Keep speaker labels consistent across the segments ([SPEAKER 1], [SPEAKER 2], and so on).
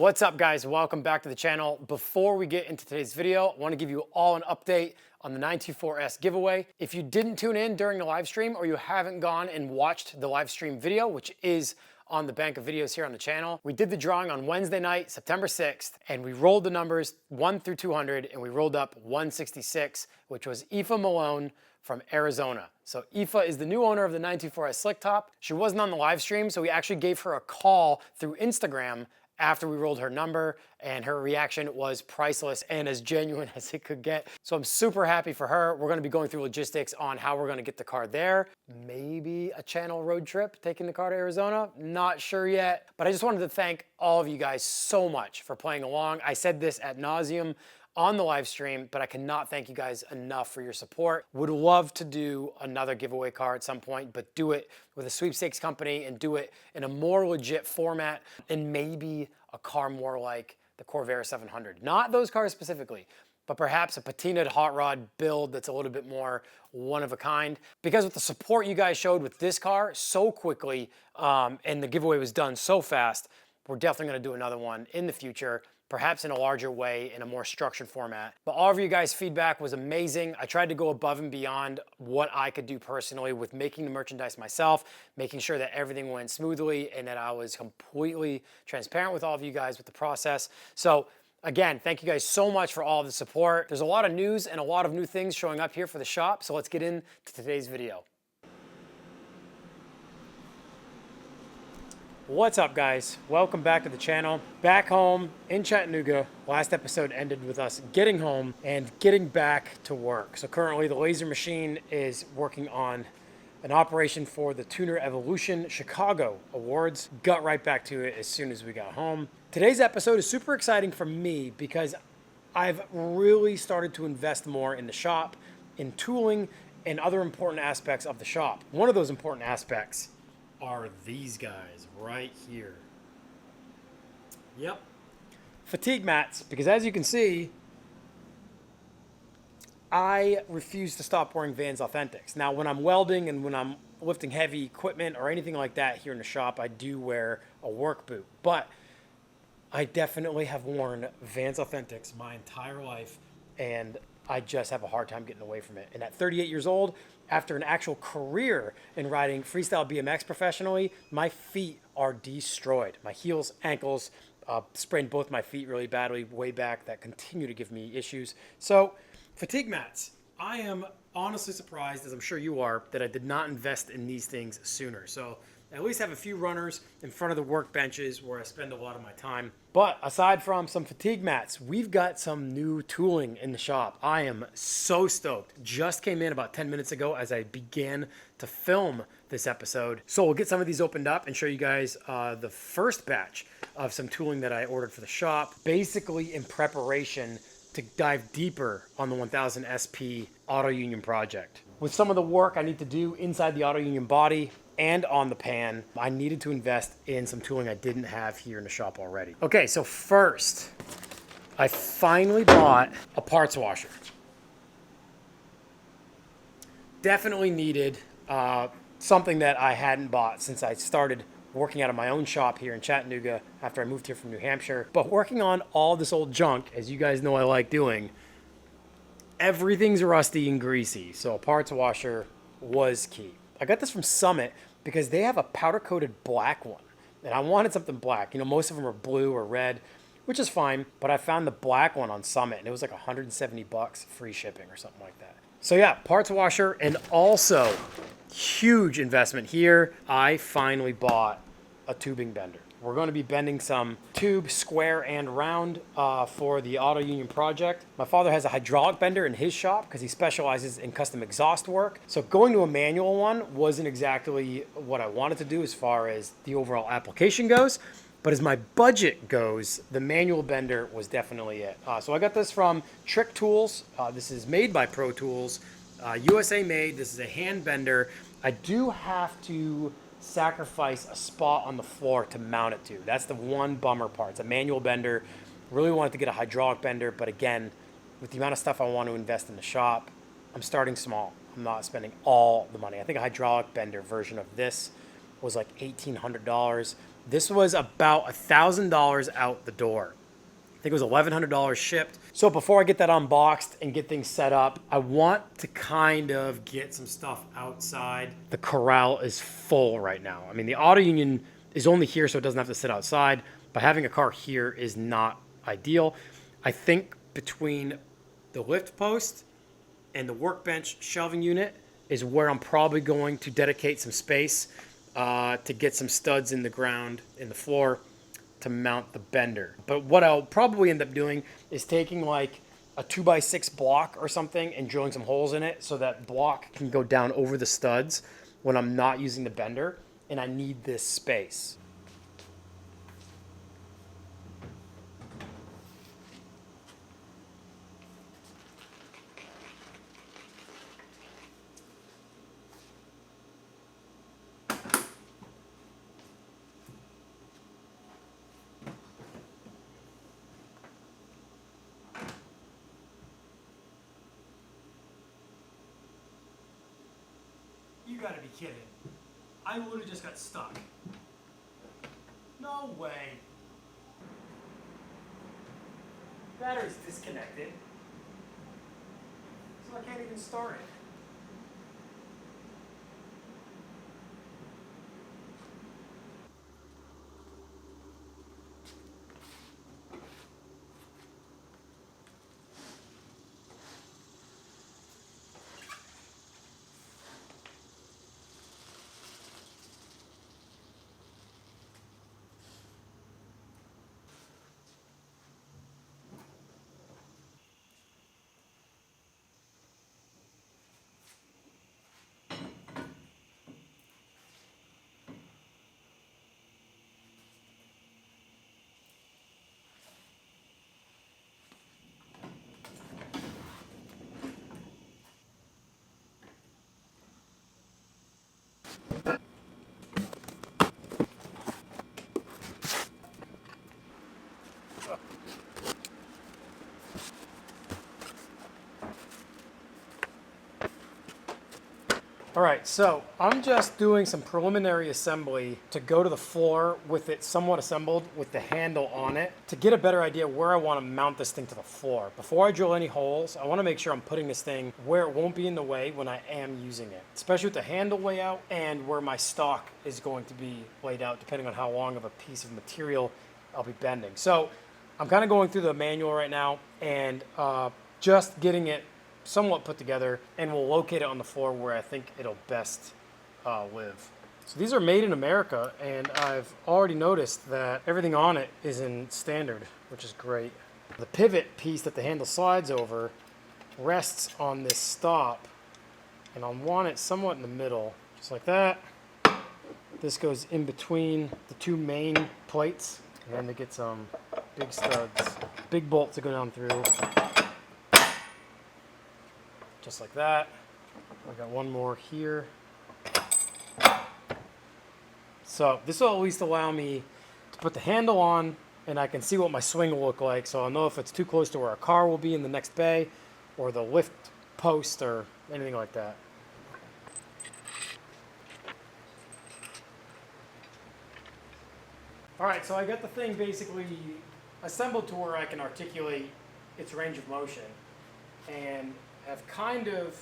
[SPEAKER 1] What's up, guys? Welcome back to the channel. Before we get into today's video, I want to give you all an update on the 924S giveaway. If you didn't tune in during the live stream or you haven't gone and watched the live stream video, which is on the bank of videos here on the channel, we did the drawing on Wednesday night, September 6th, and we rolled the numbers 1 through 200, and we rolled up 166, which was Aoife Malone from Arizona. So Aoife is the new owner of the 924S Slick Top. She wasn't on the live stream, so we actually gave her a call through Instagram after we rolled her number, and her reaction was priceless and as genuine as it could get. So I'm super happy for her. We're gonna be going through logistics on how we're gonna get the car there. Maybe a channel road trip, taking the car to Arizona, not sure yet. But I just wanted to thank all of you guys so much for playing along. I said this ad nauseum on the live stream, but I cannot thank you guys enough for your support. Would love to do another giveaway car at some point, but do it with a sweepstakes company and do it in a more legit format, and maybe a car more like the Corvair 700. Not those cars specifically, but perhaps a patinaed hot rod build that's a little bit more one of a kind. Because with the support you guys showed with this car so quickly, and the giveaway was done so fast, we're definitely gonna do another one in the future, perhaps in a larger way, in a more structured format. But all of you guys' feedback was amazing. I tried to go above and beyond what I could do personally with making the merchandise myself, making sure that everything went smoothly and that I was completely transparent with all of you guys with the process. So again, thank you guys so much for all of the support. There's a lot of news and a lot of new things showing up here for the shop, so let's get into today's video. What's up, guys? Welcome back to the channel. Back home in Chattanooga. Last episode ended with us getting home and getting back to work. So currently the laser machine is working on an operation for the Tuner Evolution Chicago Awards. Got right back to it as soon as we got home. Today's episode is super exciting for me because I've really started to invest more in the shop, in tooling, and other important aspects of the shop. One of those important aspects are these guys right here. Yep. Fatigue mats, because as you can see, I refuse to stop wearing Vans Authentics. Now, when I'm welding and when I'm lifting heavy equipment or anything like that here in the shop, I do wear a work boot. But I definitely have worn Vans Authentics my entire life, and I just have a hard time getting away from it. And at 38 years old, after an actual career in riding freestyle BMX professionally, my feet are destroyed. My heels, ankles, sprained both my feet really badly way back that continue to give me issues. So fatigue mats. I am honestly surprised, as I'm sure you are, that I did not invest in these things sooner. So I at least have a few runners in front of the workbenches where I spend a lot of my time. But aside from some fatigue mats, we've got some new tooling in the shop. I am so stoked. Just came in about 10 minutes ago as I began to film this episode. So we'll get some of these opened up and show you guys the first batch of some tooling that I ordered for the shop, basically in preparation to dive deeper on the 1000 SP Auto Union project. With some of the work I need to do inside the Auto Union body and on the pan, I needed to invest in some tooling I didn't have here in the shop already. Okay, so first, I finally bought a parts washer. Definitely needed something that I hadn't bought since I started working out of my own shop here in Chattanooga after I moved here from New Hampshire. But working on all this old junk, as you guys know I like doing, everything's rusty and greasy, so a parts washer was key. I got this from Summit because they have a powder-coated black one, and I wanted something black. You know, most of them are blue or red, which is fine, but I found the black one on Summit, and it was like $170 free shipping or something like that. So yeah, parts washer, and also huge investment here. I finally bought a tubing bender. We're going to be bending some tube, square and round, for the Auto Union project. My father has a hydraulic bender in his shop because he specializes in custom exhaust work. So going to a manual one wasn't exactly what I wanted to do as far as the overall application goes. But as my budget goes, the manual bender was definitely it. So I got this from Trick Tools. This is made by Pro Tools, USA made. This is a hand bender. I do have to sacrifice a spot on the floor to mount it to. That's the one bummer part. It's a manual bender. Really wanted to get a hydraulic bender, but again, with the amount of stuff I want to invest in the shop, I'm starting small. I'm not spending all the money. I think a hydraulic bender version of this was like $1,800. This was about $1,000 out the door. I think it was $1,100 shipped. So before I get that unboxed and get things set up, I want to kind of get some stuff outside. The corral is full right now. I mean, the auto union is only here so it doesn't have to sit outside, but having a car here is not ideal. I think between the lift post and the workbench shelving unit is where I'm probably going to dedicate some space to get some studs in the ground, in the floor, to mount the bender. But what I'll probably end up doing is taking like a 2x6 block or something and drilling some holes in it so that block can go down over the studs when I'm not using the bender and I need this space. You gotta be kidding. I literally just got stuck. No way. Battery's disconnected. So I can't even start it. All right, so I'm just doing some preliminary assembly to go to the floor with it somewhat assembled with the handle on it to get a better idea where I want to mount this thing to the floor. Before I drill any holes, I want to make sure I'm putting this thing where it won't be in the way when I am using it, especially with the handle layout and where my stock is going to be laid out depending on how long of a piece of material I'll be bending. So I'm kind of going through the manual right now and just getting it somewhat put together, and we'll locate it on the floor where I think it'll best live. So these are made in America, and I've already noticed that everything on it is in standard, which is great. The pivot piece that the handle slides over rests on this stop, and I'll want it somewhat in the middle, just like that. This goes in between the two main plates, and then to get some big studs, big bolts to go down through. Just like that. I got one more here. So this will at least allow me to put the handle on and I can see what my swing will look like. So I'll know if it's too close to where a car will be in the next bay or the lift post or anything like that. All right, so I got the thing basically assembled to where I can articulate its range of motion and have kind of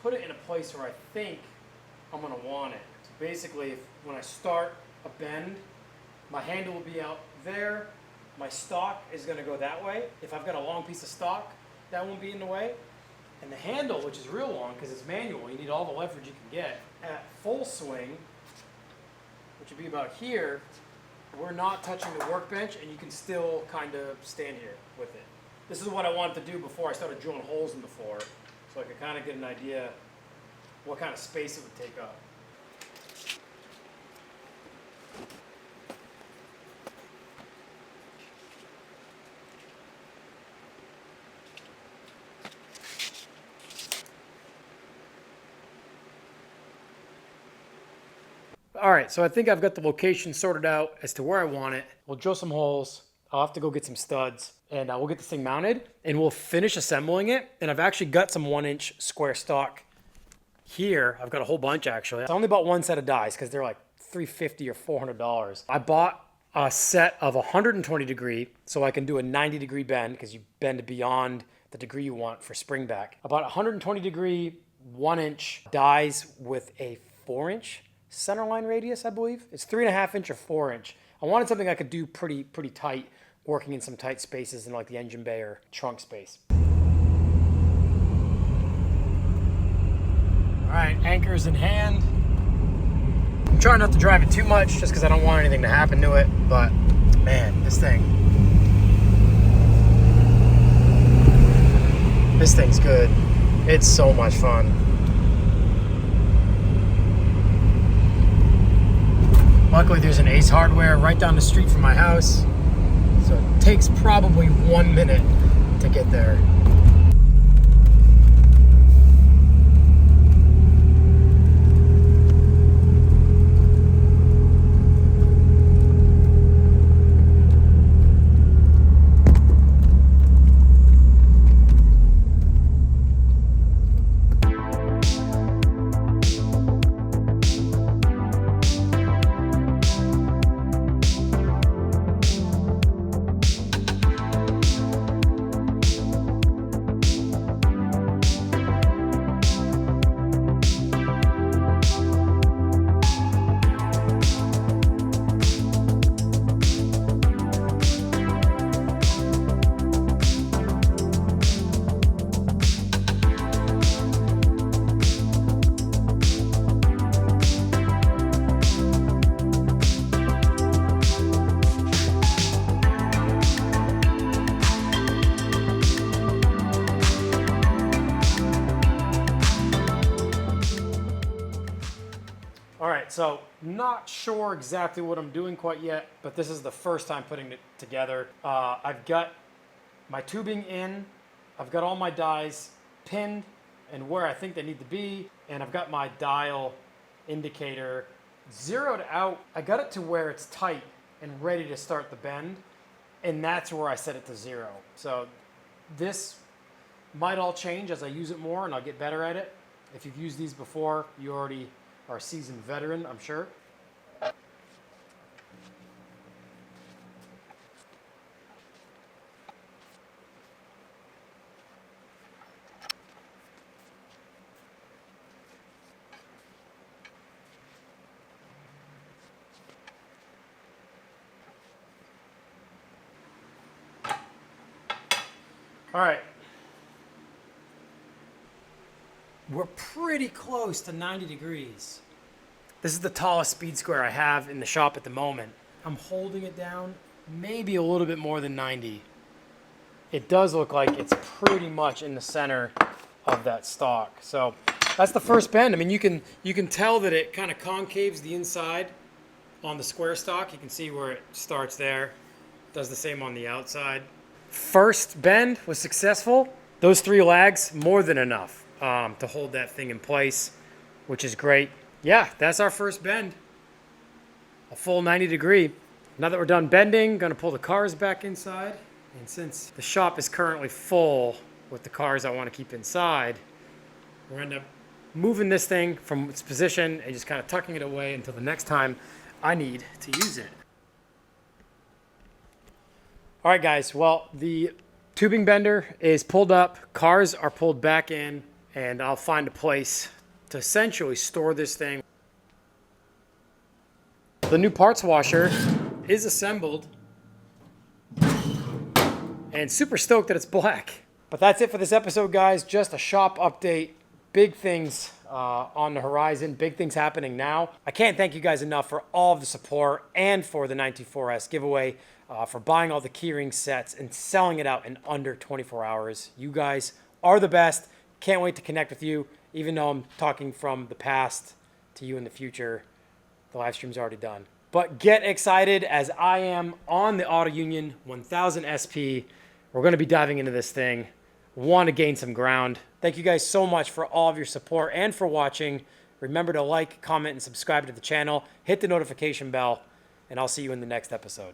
[SPEAKER 1] put it in a place where I think I'm going to want it. So basically, when I start a bend, my handle will be out there, my stock is going to go that way. If I've got a long piece of stock, that won't be in the way. And the handle, which is real long because it's manual, you need all the leverage you can get. At full swing, which would be about here, we're not touching the workbench and you can still kind of stand here with it. This is what I wanted to do before I started drilling holes in the floor, so I could kind of get an idea what kind of space it would take up. All right, so I think I've got the location sorted out as to where I want it. We'll drill some holes. I'll have to go get some studs and we'll get this thing mounted and we'll finish assembling it. And I've actually got some 1-inch square stock here. I've got a whole bunch actually. I only bought one set of dies because they're like $350 or $400. I bought a set of 120 degree so I can do a 90 degree bend because you bend beyond the degree you want for spring back. I bought 120 degree 1-inch dies with a 4-inch centerline radius, I believe. It's 3.5 inch or 4-inch. I wanted something I could do pretty tight, working in some tight spaces in like the engine bay or trunk space. All right, anchors in hand. I'm trying not to drive it too much just because I don't want anything to happen to it, but man, this thing's good. It's so much fun. Luckily there's an Ace Hardware right down the street from my house, so it takes probably 1 minute to get there. All right, so not sure exactly what I'm doing quite yet, but this is the first time putting it together. I've got my tubing in, I've got all my dies pinned and where I think they need to be, and I've got my dial indicator zeroed out. I got it to where it's tight and ready to start the bend, and that's where I set it to 0. So this might all change as I use it more and I'll get better at it. If you've used these before, you already are a seasoned veteran, I'm sure. All right. We're pretty close to 90 degrees. This is the tallest speed square I have in the shop at the moment. I'm holding it down maybe a little bit more than 90. It does look like it's pretty much in the center of that stock. So that's the first bend. I mean, you can tell that it kind of concaves the inside on the square stock. You can see where it starts there. Does the same on the outside. First bend was successful. Those 3 lags, more than enough to hold that thing in place, which is great. Yeah, that's our first bend. A full 90 degree. Now that we're done bending, gonna pull the cars back inside. And since the shop is currently full with the cars I wanna keep inside, we're gonna end up moving this thing from its position and just kind of tucking it away until the next time I need to use it. All right, guys, well, the tubing bender is pulled up, cars are pulled back in, and I'll find a place to essentially store this thing. The new parts washer is assembled, and super stoked that it's black. But that's it for this episode, guys. Just a shop update. Big things on the horizon, big things happening now. I can't thank you guys enough for all of the support and for the 924S giveaway, for buying all the keyring sets and selling it out in under 24 hours. You guys are the best. Can't wait to connect with you. Even though I'm talking from the past to you in the future, the live stream's already done. But get excited as I am on the Auto Union 1000 SP. We're going to be diving into this thing. Want to gain some ground. Thank you guys so much for all of your support and for watching. Remember to like, comment, and subscribe to the channel. Hit the notification bell, and I'll see you in the next episode.